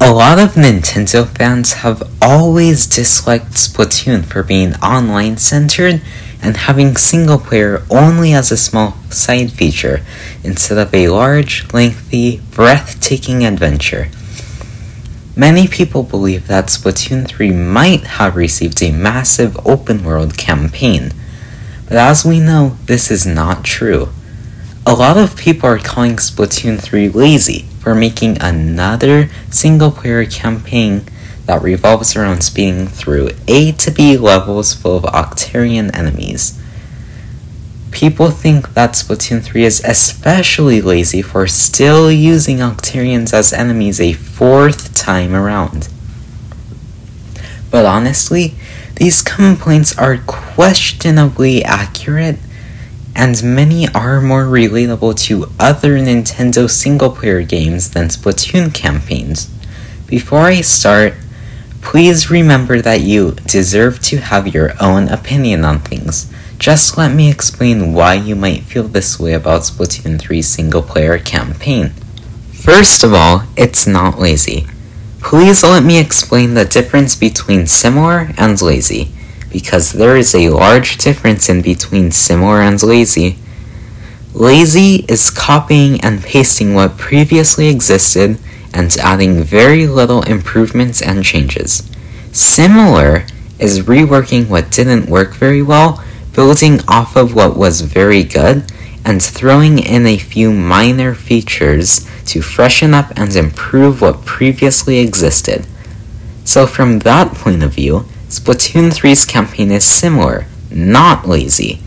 A lot of Nintendo fans have always disliked Splatoon for being online-centered and having single-player only as a small side feature instead of a large, lengthy, breathtaking adventure. Many people believe that Splatoon 3 might have received a massive open-world campaign, but as we know, this is not true. A lot of people are calling Splatoon 3 lazy for making another single-player campaign that revolves around speeding through A to B levels full of Octarian enemies. People think that Splatoon 3 is especially lazy for still using Octarians as enemies a fourth time around. But honestly, these complaints are questionably accurate, and many are more relatable to other Nintendo single-player games than Splatoon campaigns. Before I start, please remember that you deserve to have your own opinion on things. Just let me explain why you might feel this way about Splatoon 3's single-player campaign. First of all, it's not lazy. Please let me explain the difference between similar and lazy, because there is a large difference in between similar and lazy. Lazy is copying and pasting what previously existed and adding very little improvements and changes. Similar is reworking what didn't work very well, building off of what was very good, and throwing in a few minor features to freshen up and improve what previously existed. So from that point of view, Splatoon 3's campaign is similar, not lazy.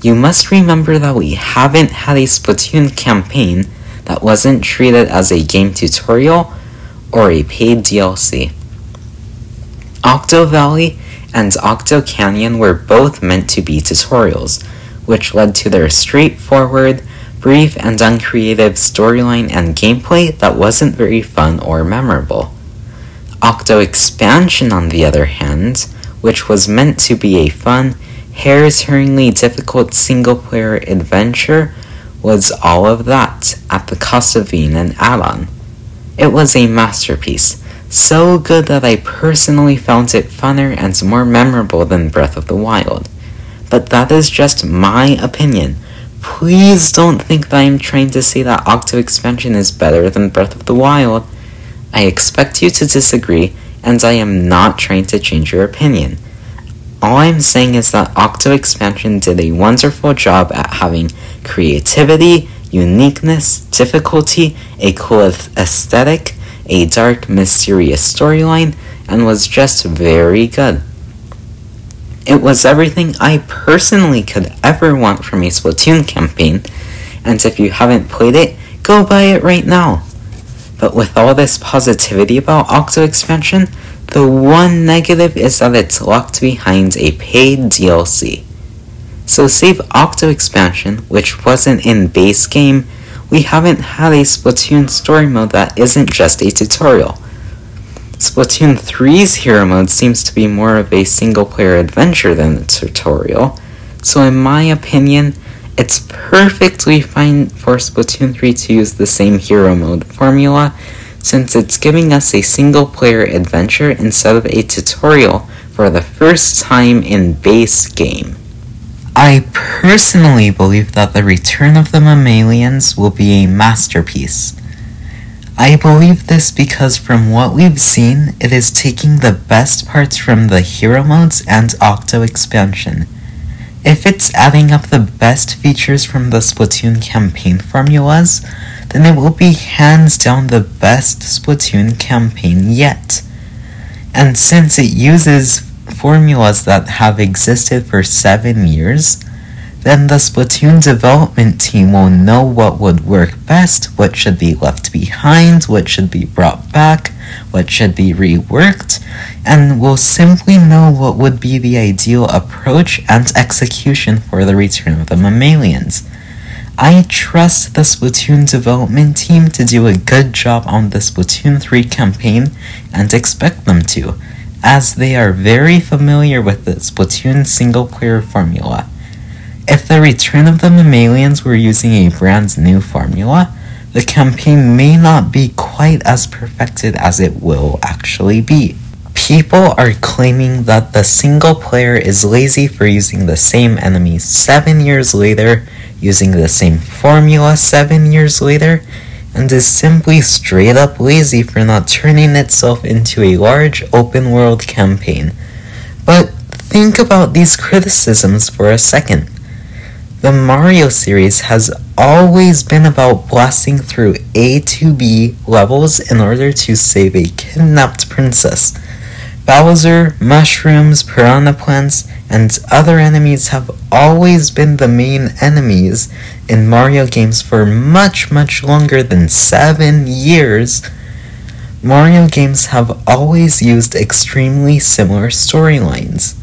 You must remember that we haven't had a Splatoon campaign that wasn't treated as a game tutorial or a paid DLC. Octo Valley and Octo Canyon were both meant to be tutorials, which led to their straightforward, brief, and uncreative storyline and gameplay that wasn't very fun or memorable. Octo Expansion, on the other hand, which was meant to be a fun, hair-tearingly difficult single-player adventure, was all of that at the cost of being an add-on. It was a masterpiece, so good that I personally found it funner and more memorable than Breath of the Wild. But that is just my opinion. Please don't think that I'm trying to say that Octo Expansion is better than Breath of the Wild. I expect you to disagree, and I am not trying to change your opinion. All I'm saying is that Octo Expansion did a wonderful job at having creativity, uniqueness, difficulty, a cool aesthetic, a dark, mysterious storyline, and was just very good. It was everything I personally could ever want from a Splatoon campaign, and if you haven't played it, go buy it right now. But with all this positivity about Octo Expansion, the one negative is that it's locked behind a paid DLC. So save Octo Expansion, which wasn't in base game, we haven't had a Splatoon story mode that isn't just a tutorial. Splatoon 3's hero mode seems to be more of a single-player adventure than a tutorial, so in my opinion, it's perfectly fine for Splatoon 3 to use the same hero mode formula, since it's giving us a single-player adventure instead of a tutorial for the first time in base game. I personally believe that the return of the Mammalians will be a masterpiece. I believe this because from what we've seen, it is taking the best parts from the hero modes and Octo Expansion. If it's adding up the best features from the Splatoon campaign formulas, then it will be hands down the best Splatoon campaign yet. And since it uses formulas that have existed for 7 years, then the Splatoon development team will know what would work best, what should be left behind, what should be brought back, what should be reworked, and will simply know what would be the ideal approach and execution for the return of the Mammalians. I trust the Splatoon development team to do a good job on the Splatoon 3 campaign and expect them to, as they are very familiar with the Splatoon single-player formula. If the return of the Mammalians were using a brand new formula, the campaign may not be quite as perfected as it will actually be. People are claiming that the single player is lazy for using the same enemies 7 years later, using the same formula 7 years later, and is simply straight up lazy for not turning itself into a large open world campaign. But think about these criticisms for a second. The Mario series has always been about blasting through A to B levels in order to save a kidnapped princess. Bowser, mushrooms, piranha plants, and other enemies have always been the main enemies in Mario games for much longer than 7 years. Mario games have always used extremely similar storylines.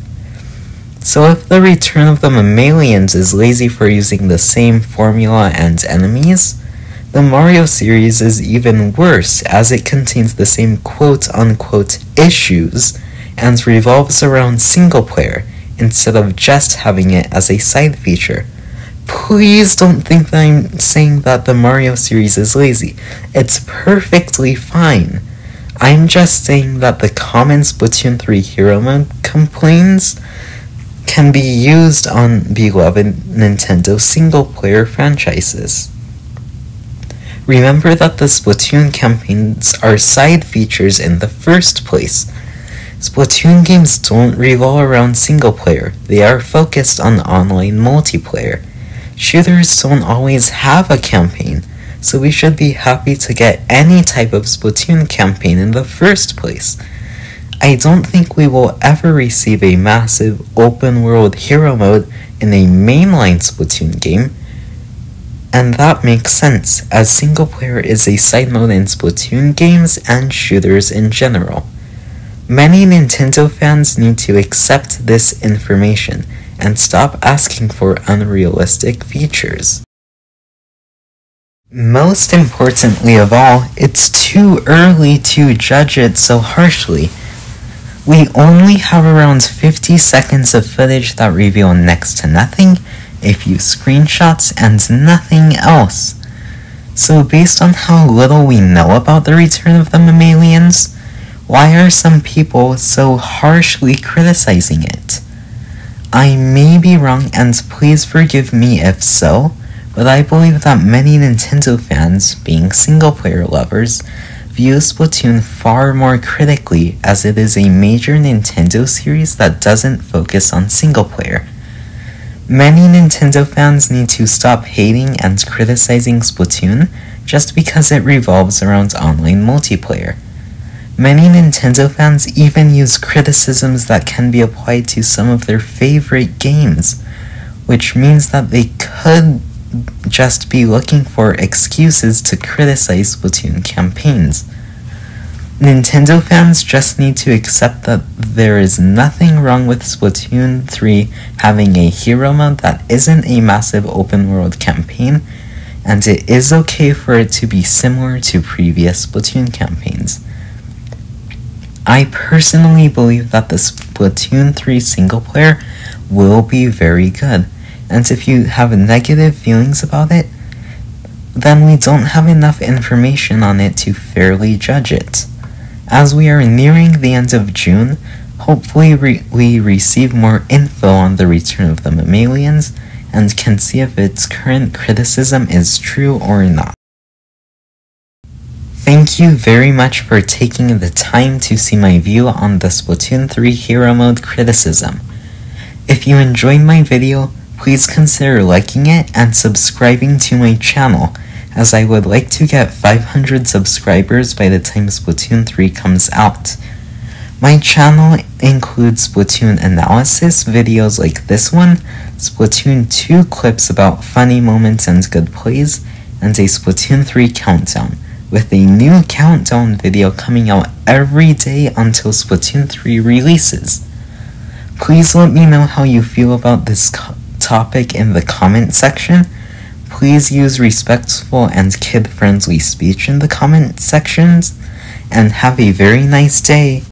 So if the return of the Mammalians is lazy for using the same formula and enemies, the Mario series is even worse, as it contains the same quote-unquote issues and revolves around single player instead of just having it as a side feature. Please don't think that I'm saying that the Mario series is lazy. It's perfectly fine. I'm just saying that the common Splatoon 3 Hero Mode complaints can be used on beloved Nintendo single-player franchises. Remember that the Splatoon campaigns are side features in the first place. Splatoon games don't revolve around single-player, they are focused on online multiplayer. Shooters don't always have a campaign, so we should be happy to get any type of Splatoon campaign in the first place. I don't think we will ever receive a massive open-world hero mode in a mainline Splatoon game, and that makes sense, as single-player is a side mode in Splatoon games and shooters in general. Many Nintendo fans need to accept this information and stop asking for unrealistic features. Most importantly of all, it's too early to judge it so harshly. We only have around 50 seconds of footage that reveal next to nothing, a few screenshots, and nothing else. So based on how little we know about the return of the Mammalians, why are some people so harshly criticizing it? I may be wrong, and please forgive me if so, but I believe that many Nintendo fans, being single-player lovers, view Splatoon far more critically, as it is a major Nintendo series that doesn't focus on single-player. Many Nintendo fans need to stop hating and criticizing Splatoon just because it revolves around online multiplayer. Many Nintendo fans even use criticisms that can be applied to some of their favorite games, which means that they could just be looking for excuses to criticize Splatoon campaigns. Nintendo fans just need to accept that there is nothing wrong with Splatoon 3 having a hero mode that isn't a massive open world campaign, and it is okay for it to be similar to previous Splatoon campaigns. I personally believe that the Splatoon 3 single player will be very good, and if you have negative feelings about it, then we don't have enough information on it to fairly judge it. As we are nearing the end of June, hopefully we receive more info on the return of the Mammalians and can see if its current criticism is true or not. Thank you very much for taking the time to see my view on the Splatoon 3 Hero Mode criticism. If you enjoyed my video, please consider liking it and subscribing to my channel, as I would like to get 500 subscribers by the time Splatoon 3 comes out. My channel includes Splatoon analysis videos like this one, Splatoon 2 clips about funny moments and good plays, and a Splatoon 3 countdown, with a new countdown video coming out every day until Splatoon 3 releases. Please let me know how you feel about this topic in the comment section. Please use respectful and kid-friendly speech in the comment sections, and have a very nice day.